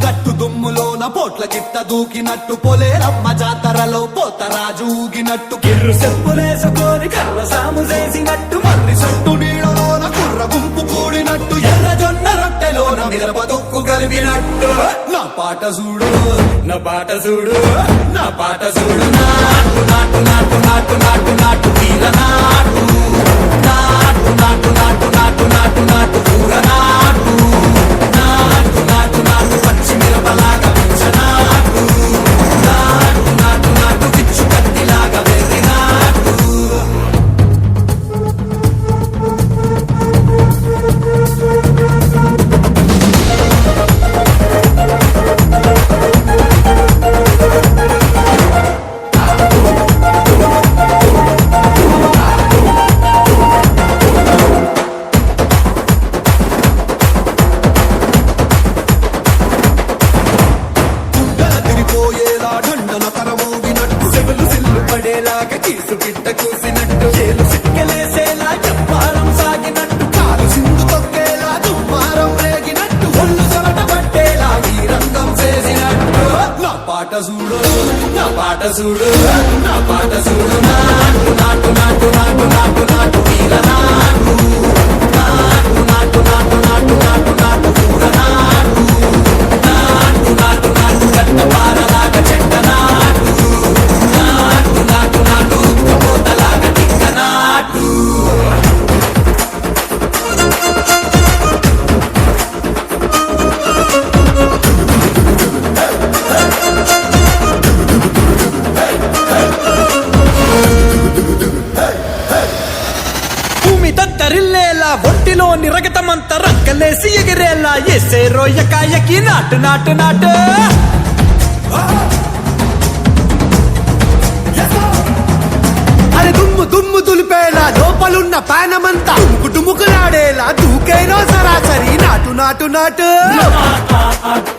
గట్టు దుమ్ములోన పోట్ల గిట్ట దూకినట్టు పొలేరమ్మ జాతరలో పోతరాజు ఊగినట్టు కిర్రు చెప్పులేసుకొని కర్ర సాము చేసినట్టు మర్రి సొట్టు నీళ్ళలోన కుర్ర గుంపు కూడినట్టు ఎర్ర జొన్న రొట్టెలోన మిరప దొక్కు కలిపినట్టు నా పాట చూడు నా పాట చూడు నా పాట చూడు నాటు నాటు నాటు నాటు నాటు నాటు వీర నాటు నాటు నాటు నాటు నాటు నాటు నాటు కూర నాటు నాటు నాటు నాటు పచ్చి మిరపలాగా పిచ్చ నాటు నాటు నాటు నాటు పిచ్చు కత్తిలాగా వెర్రి నాటు పోయేలా ఢండన కరమోగినట్టు సెవెలు సిల్లు పడేలాగా కీసు గిట్ట కూసినట్టు చేలు సిక్కలేసేలా చెప్పారం సాగినట్టు కాలు సింధు తొక్కేలా దుమ్మారం రేగినట్టు ఒళ్ళు చెమట పట్టేలా ఈ రంగం చేసినట్టు నా పాట చూడు నా పాట చూడు నా పాట చూడు నాటు నాటు నాటు నాటు నాటు నాటు వీర నాటు నాటు నాటు నాటు నాటు నాటు నాటు కూర నాటు నాటు నాటు నాటు గట్ట పారలాగా చెట్ట నాటు నాటు నాటు నాటు ఉక్కబోతలాగా తిక్క నాటు భూమి దద్దరిల్లేలా ఒంటిలో నిరగతమంత రక్కలేసి ఎగిరేలా ఎసే రోయకాయకి నాటు నాటు నాటు అరే దుమ్ము దుమ్ము దులిపేలా లోపలున్న పానమంతా డుముకులాడేలా దూకేనో సరాసరి నాటు నాటు నాటు నాటు